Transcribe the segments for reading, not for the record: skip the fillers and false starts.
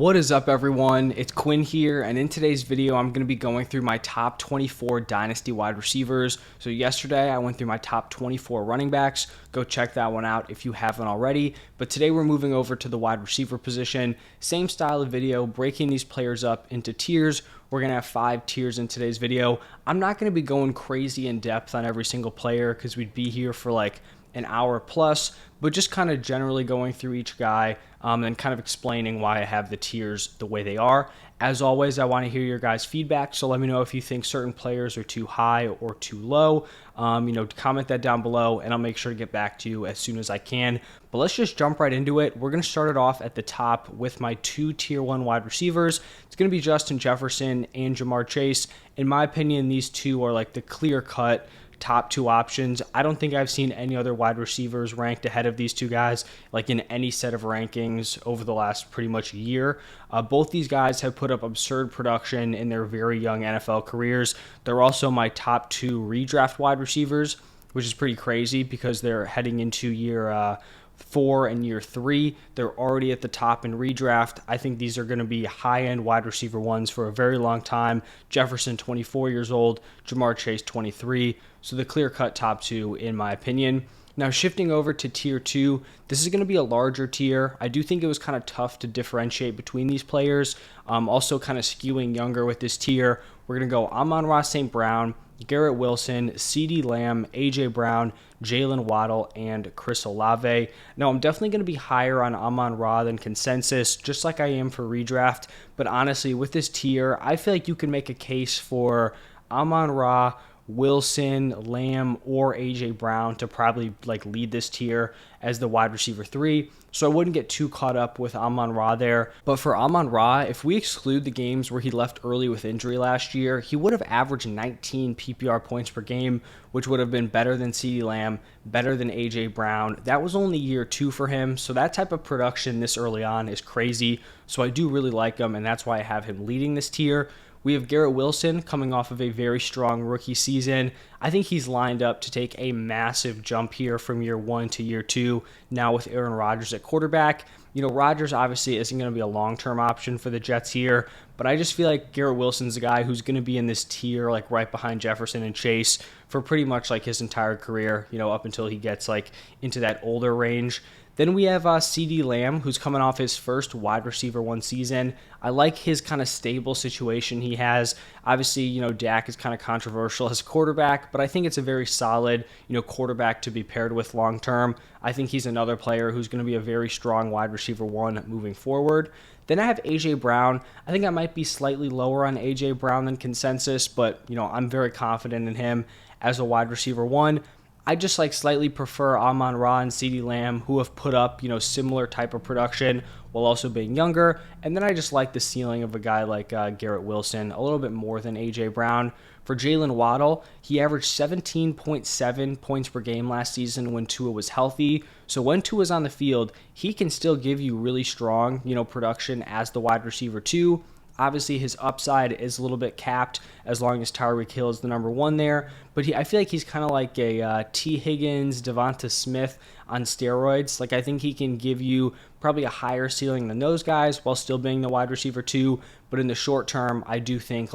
What is up, everyone? It's Quinn here, and in today's video I'm going to be going through my top 24 Dynasty wide receivers. So yesterday I went through my top 24 running backs. Go check that one out if you haven't already. But today we're moving over to the wide receiver position. Same style of video, breaking these players up into tiers. We're going to have 5 tiers in today's video. I'm not going to be going crazy in depth on every single player because we'd be here for like an hour plus, but just kind of generally going through each guy and kind of explaining why I have the tiers the way they are. As always, I want to hear your guys' feedback, so let me know if you think certain players are too high or too low. Comment that down below, and I'll make sure to get back to you as soon as I can. But let's just jump right into it. We're going to start it off at the top with my 2 tier 1 wide receivers. It's going to be Justin Jefferson and Jamar Chase. In my opinion, these two are like the clear-cut top 2 options. I don't think I've seen any other wide receivers ranked ahead of these two guys, like in any set of rankings over the last pretty much year. Both these guys have put up absurd production in their very young NFL careers. They're also my top 2 redraft wide receivers, which is pretty crazy because they're heading into year 4 and year 3. They're already at the top in redraft. I think these are going to be high-end wide receiver ones for a very long time. Jefferson, 24 years old. Jamar Chase, 23. So the clear-cut top 2, in my opinion. Now, shifting over to tier 2, this is going to be a larger tier. I do think it was kind of tough to differentiate between these players. Also kind of skewing younger with this tier. We're going to go Amon-Ra St. Brown, Garrett Wilson, CeeDee Lamb, A.J. Brown, Jalen Waddle, and Chris Olave. Now, I'm definitely going to be higher on Amon-Ra than consensus, just like I am for redraft. But honestly, with this tier, I feel like you can make a case for Amon-Ra, Wilson, Lamb, or A.J. Brown to probably like lead this tier as the wide receiver 3. So I wouldn't get too caught up with Amon-Ra there. But for Amon-Ra, if we exclude the games where he left early with injury last year, he would have averaged 19 PPR points per game, which would have been better than CeeDee Lamb, better than A.J. Brown. That was only year 2 for him, so that type of production this early on is crazy. So I do really like him, and that's why I have him leading this tier. We have Garrett Wilson coming off of a very strong rookie season. I think he's lined up to take a massive jump here from year 1 to year 2, now with Aaron Rodgers at quarterback. Rodgers obviously isn't going to be a long-term option for the Jets here, but I just feel like Garrett Wilson's a guy who's going to be in this tier, like right behind Jefferson and Chase for pretty much like his entire career, up until he gets like into that older range. Then we have CeeDee Lamb, who's coming off his first wide receiver 1 season. I like his kind of stable situation he has. Obviously, Dak is kind of controversial as a quarterback, but I think it's a very solid, quarterback to be paired with long term. I think he's another player who's going to be a very strong wide receiver 1 moving forward. Then I have A.J. Brown. I think I might be slightly lower on A.J. Brown than consensus, but, I'm very confident in him as a wide receiver 1. I just slightly prefer Amon-Ra and CeeDee Lamb, who have put up, similar type of production while also being younger. And then I just like the ceiling of a guy like Garrett Wilson a little bit more than A.J. Brown. For Jalen Waddle, he averaged 17.7 points per game last season when Tua was healthy. So when Tua's on the field, he can still give you really strong, production as the wide receiver 2. Obviously, his upside is a little bit capped as long as Tyreek Hill is the number 1 there. But I feel like he's kind of like a T. Higgins, Devonta Smith on steroids. I think he can give you probably a higher ceiling than those guys while still being the wide receiver 2. But in the short term, I do think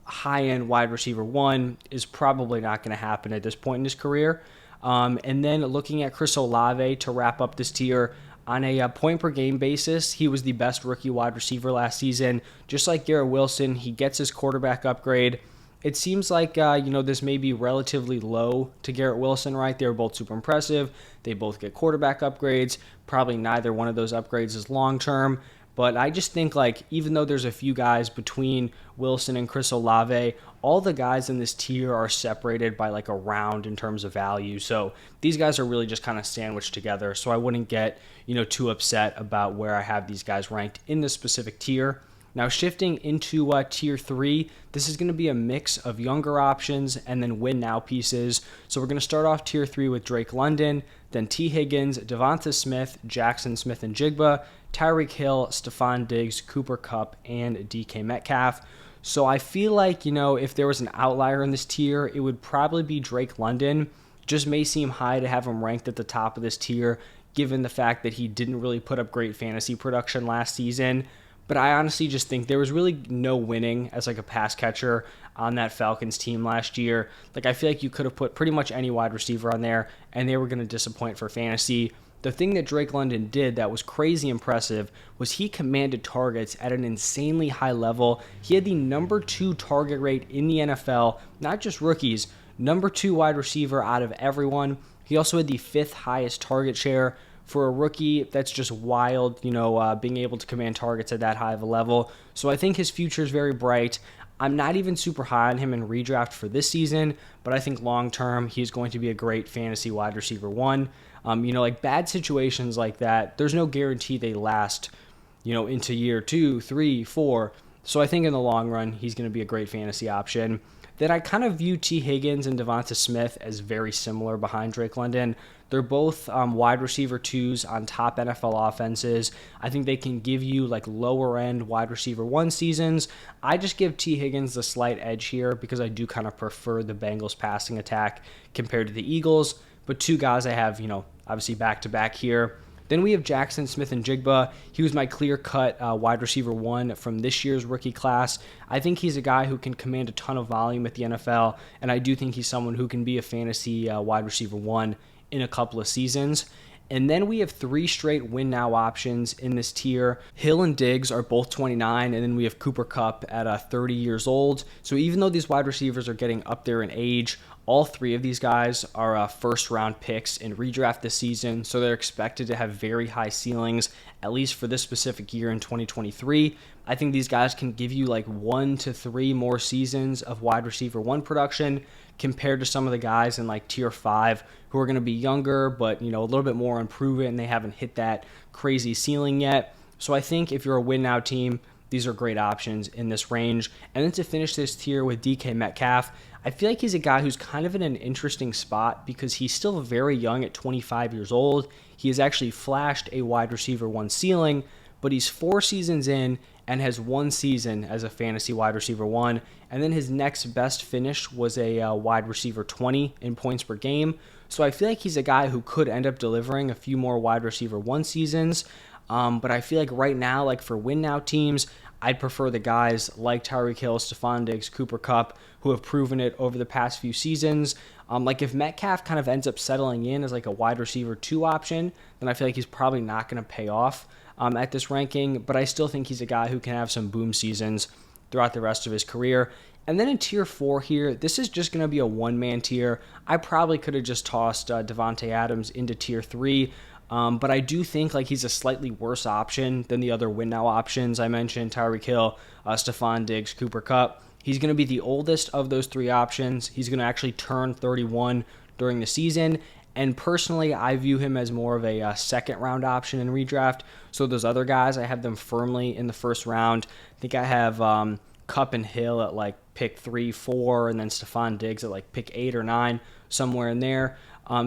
high-end wide receiver 1 is probably not going to happen at this point in his career. And then looking at Chris Olave to wrap up this tier, on a point-per-game basis, he was the best rookie wide receiver last season. Just like Garrett Wilson, he gets his quarterback upgrade. It seems like, this may be relatively low to Garrett Wilson, right? They're both super impressive. They both get quarterback upgrades. Probably neither one of those upgrades is long-term. But I just think, even though there's a few guys between Wilson and Chris Olave, all the guys in this tier are separated by a round in terms of value. So these guys are really just kind of sandwiched together. So I wouldn't get, too upset about where I have these guys ranked in this specific tier. Now shifting into tier 3, this is going to be a mix of younger options and then win now pieces. So we're going to start off tier 3 with Drake London, then T. Higgins, Devonta Smith, Jackson Smith and Jigba, Tyreek Hill, Stephon Diggs, Cooper Kupp, and DK Metcalf. So I feel like, if there was an outlier in this tier, it would probably be Drake London. Just may seem high to have him ranked at the top of this tier, given the fact that he didn't really put up great fantasy production last season. But I honestly just think there was really no winning as like a pass catcher on that Falcons team last year. Like I feel like you could have put pretty much any wide receiver on there and they were going to disappoint for fantasy. The thing that Drake London did that was crazy impressive was he commanded targets at an insanely high level. He had the number 2 target rate in the NFL, not just rookies, number 2 wide receiver out of everyone. He also had the 5th highest target share. For a rookie, that's just wild, being able to command targets at that high of a level. So I think his future is very bright. I'm not even super high on him in redraft for this season, but I think long term he's going to be a great fantasy wide receiver one. Like bad situations like that, there's no guarantee they last, into year 2, 3, 4. So I think in the long run he's going to be a great fantasy option. That I kind of view T. Higgins and Devonta Smith as very similar behind Drake London. They're both wide receiver 2s on top NFL offenses. I think they can give you like lower end wide receiver 1 seasons. I just give T. Higgins the slight edge here because I do kind of prefer the Bengals passing attack compared to the Eagles. But 2 guys I have, obviously back to back here. Then we have Jackson Smith-Njigba. He was my clear-cut wide receiver 1 from this year's rookie class. I think he's a guy who can command a ton of volume at the NFL, and I do think he's someone who can be a fantasy wide receiver 1 in a couple of seasons. And then we have 3 straight win now options in this tier. Hill and Diggs are both 29, and then we have Cooper Kupp at 30 years old. So even though these wide receivers are getting up there in age, all 3 of these guys are first-round picks in redraft this season, so they're expected to have very high ceilings, at least for this specific year in 2023. I think these guys can give you like 1 to 3 more seasons of wide receiver 1 production compared to some of the guys in like tier 5 who are going to be younger, but a little bit more unproven, and they haven't hit that crazy ceiling yet. So I think if you're a win now team, these are great options in this range. And then to finish this tier with DK Metcalf, I feel like he's a guy who's kind of in an interesting spot because he's still very young at 25 years old. He has actually flashed a wide receiver 1 ceiling, but he's 4 seasons in and has 1 season as a fantasy wide receiver 1. And then his next best finish was a wide receiver 20 in points per game. So I feel like he's a guy who could end up delivering a few more wide receiver 1 seasons. But I feel like right now, like for win now teams, I'd prefer the guys like Tyreek Hill, Stephon Diggs, Cooper Kupp, who have proven it over the past few seasons. Like if Metcalf kind of ends up settling in as like a wide receiver 2 option, then I feel like he's probably not going to pay off at this ranking. But I still think he's a guy who can have some boom seasons throughout the rest of his career. And then in tier 4 here, this is just going to be a one-man tier. I probably could have just tossed Devontae Adams into tier 3. But I do think like he's a slightly worse option than the other win now options I mentioned: Tyreek Hill, Stephon Diggs, Cooper Kupp. He's going to be the oldest of those 3 options. He's going to actually turn 31 during the season. And personally, I view him as more of a second round option in redraft. So those other guys, I have them firmly in the first round. I think I have Kupp and Hill at like pick 3, 4, and then Stephon Diggs at like pick 8 or 9, somewhere in there.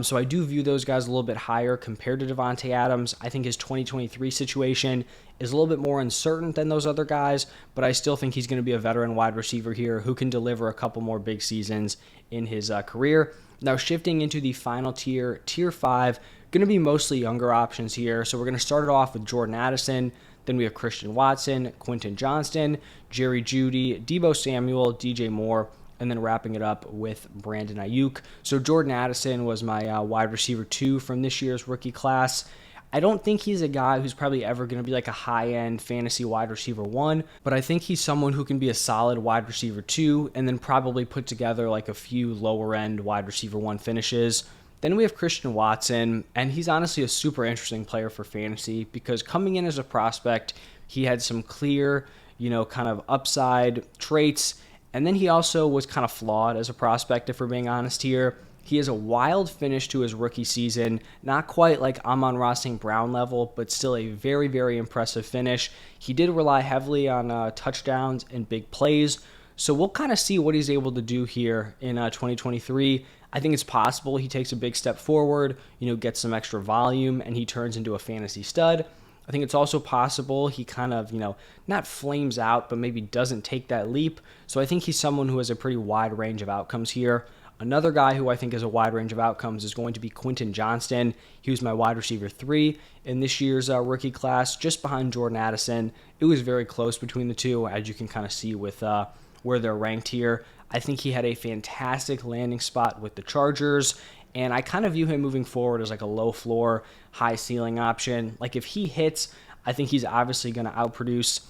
So I do view those guys a little bit higher compared to Devontae Adams. I think his 2023 situation is a little bit more uncertain than those other guys, but I still think he's going to be a veteran wide receiver here who can deliver a couple more big seasons in his career. Now shifting into the final tier, tier 5, going to be mostly younger options here. So we're going to start it off with Jordan Addison. Then we have Christian Watson, Quentin Johnston, Jerry Jeudy, Deebo Samuel, DJ Moore, and then wrapping it up with Brandon Ayuk. So Jordan Addison was my wide receiver 2 from this year's rookie class. I don't think he's a guy who's probably ever going to be like a high-end fantasy wide receiver 1, but I think he's someone who can be a solid wide receiver 2 and then probably put together like a few lower-end wide receiver 1 finishes. Then we have Christian Watson, and he's honestly a super interesting player for fantasy because coming in as a prospect, he had some clear, kind of upside traits. And then he also was kind of flawed as a prospect, if we're being honest here. He has a wild finish to his rookie season, not quite like Amon-Ra St. Brown level, but still a very, very impressive finish. He did rely heavily on touchdowns and big plays, so we'll kind of see what he's able to do here in 2023. I think it's possible he takes a big step forward, gets some extra volume, and he turns into a fantasy stud. I think it's also possible he kind of, not flames out, but maybe doesn't take that leap. So I think he's someone who has a pretty wide range of outcomes here. Another guy who I think has a wide range of outcomes is going to be Quentin Johnston. He was my wide receiver 3 in this year's rookie class, just behind Jordan Addison. It was very close between the two, as you can kind of see with where they're ranked here. I think he had a fantastic landing spot with the Chargers, and I kind of view him moving forward as like a low floor, high ceiling option. Like if he hits, I think he's obviously going to outproduce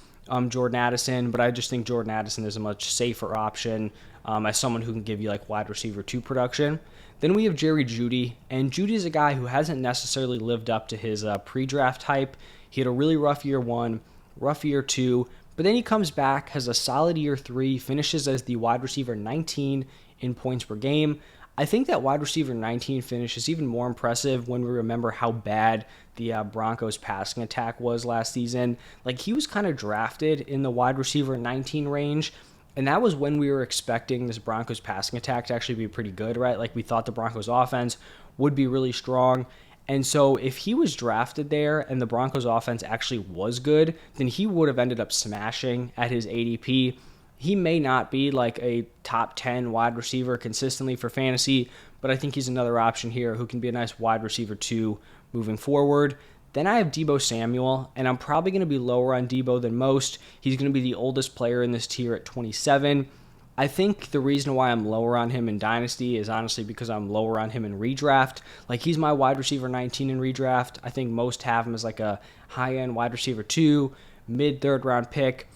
Jordan Addison, but I just think Jordan Addison is a much safer option as someone who can give you like wide receiver 2 production. Then we have Jerry Jeudy, and Judy's a guy who hasn't necessarily lived up to his pre-draft hype. He had a really rough year 1, rough year 2, but then he comes back, has a solid year 3, finishes as the wide receiver 19 in points per game. I think that wide receiver 19 finish is even more impressive when we remember how bad the Broncos passing attack was last season. Like he was kind of drafted in the wide receiver 19 range, and that was when we were expecting this Broncos passing attack to actually be pretty good, right? Like we thought the Broncos offense would be really strong. And so if he was drafted there and the Broncos offense actually was good, then he would have ended up smashing at his ADP. He may not be like a top 10 wide receiver consistently for fantasy, but I think he's another option here who can be a nice wide receiver 2 moving forward. Then I have Deebo Samuel, and I'm probably going to be lower on Deebo than most. He's going to be the oldest player in this tier at 27. I think the reason why I'm lower on him in Dynasty is honestly because I'm lower on him in redraft. Like he's my wide receiver 19 in redraft. I think most have him as like a high-end wide receiver 2, mid-third round pick.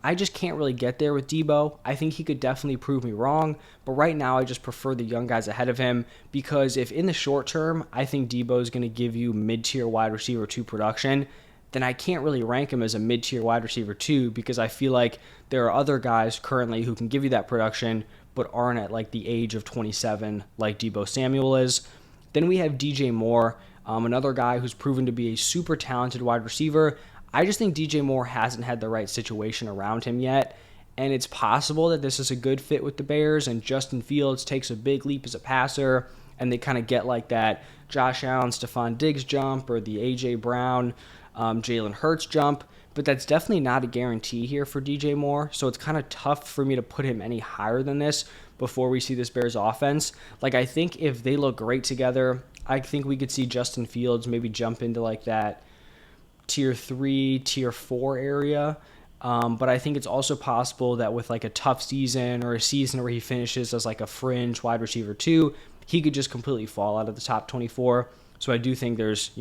I just can't really get there with Deebo. I think he could definitely prove me wrong, but right now I just prefer the young guys ahead of him because if in the short term I think Deebo is going to give you mid-tier wide receiver 2 production, then I can't really rank him as a mid-tier wide receiver 2 because I feel like there are other guys currently who can give you that production but aren't at like the age of 27 like Deebo Samuel is. Then we have DJ Moore, another guy who's proven to be a super talented wide receiver. I just think DJ Moore hasn't had the right situation around him yet, and it's possible that this is a good fit with the Bears and Justin Fields takes a big leap as a passer and they kind of get like that Josh Allen, Stephon Diggs jump or the A.J. Brown, Jalen Hurts jump, but that's definitely not a guarantee here for DJ Moore, so it's kind of tough for me to put him any higher than this before we see this Bears offense. Like I think if they look great together, I think we could see Justin Fields maybe jump into like that tier 3, tier 4 area. But I think it's also possible that with like a tough season or a season where he finishes as like a fringe wide receiver 2, he could just completely fall out of the top 24. So I do think there's,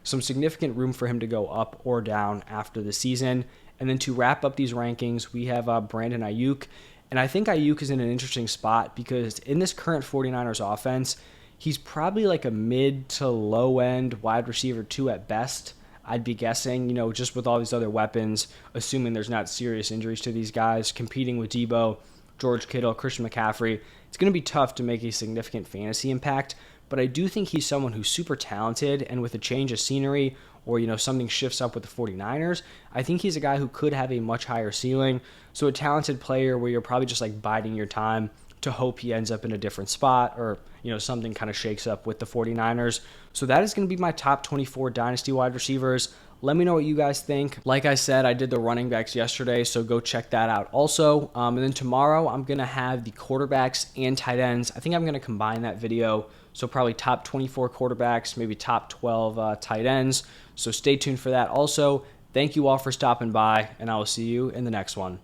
some significant room for him to go up or down after the season. And then to wrap up these rankings, we have Brandon Ayuk. And I think Ayuk is in an interesting spot because in this current 49ers offense, he's probably like a mid to low end wide receiver 2 at best. I'd be guessing, just with all these other weapons, assuming there's not serious injuries to these guys, competing with Deebo, George Kittle, Christian McCaffrey, it's going to be tough to make a significant fantasy impact. But I do think he's someone who's super talented, and with a change of scenery or, something shifts up with the 49ers, I think he's a guy who could have a much higher ceiling. So a talented player where you're probably just like biding your time to hope he ends up in a different spot or, something kind of shakes up with the 49ers. So that is going to be my top 24 Dynasty wide receivers. Let me know what you guys think. Like I said, I did the running backs yesterday, so go check that out also. And then tomorrow, I'm going to have the quarterbacks and tight ends. I think I'm going to combine that video. So probably top 24 quarterbacks, maybe top 12 tight ends. So stay tuned for that also. Thank you all for stopping by, and I will see you in the next one.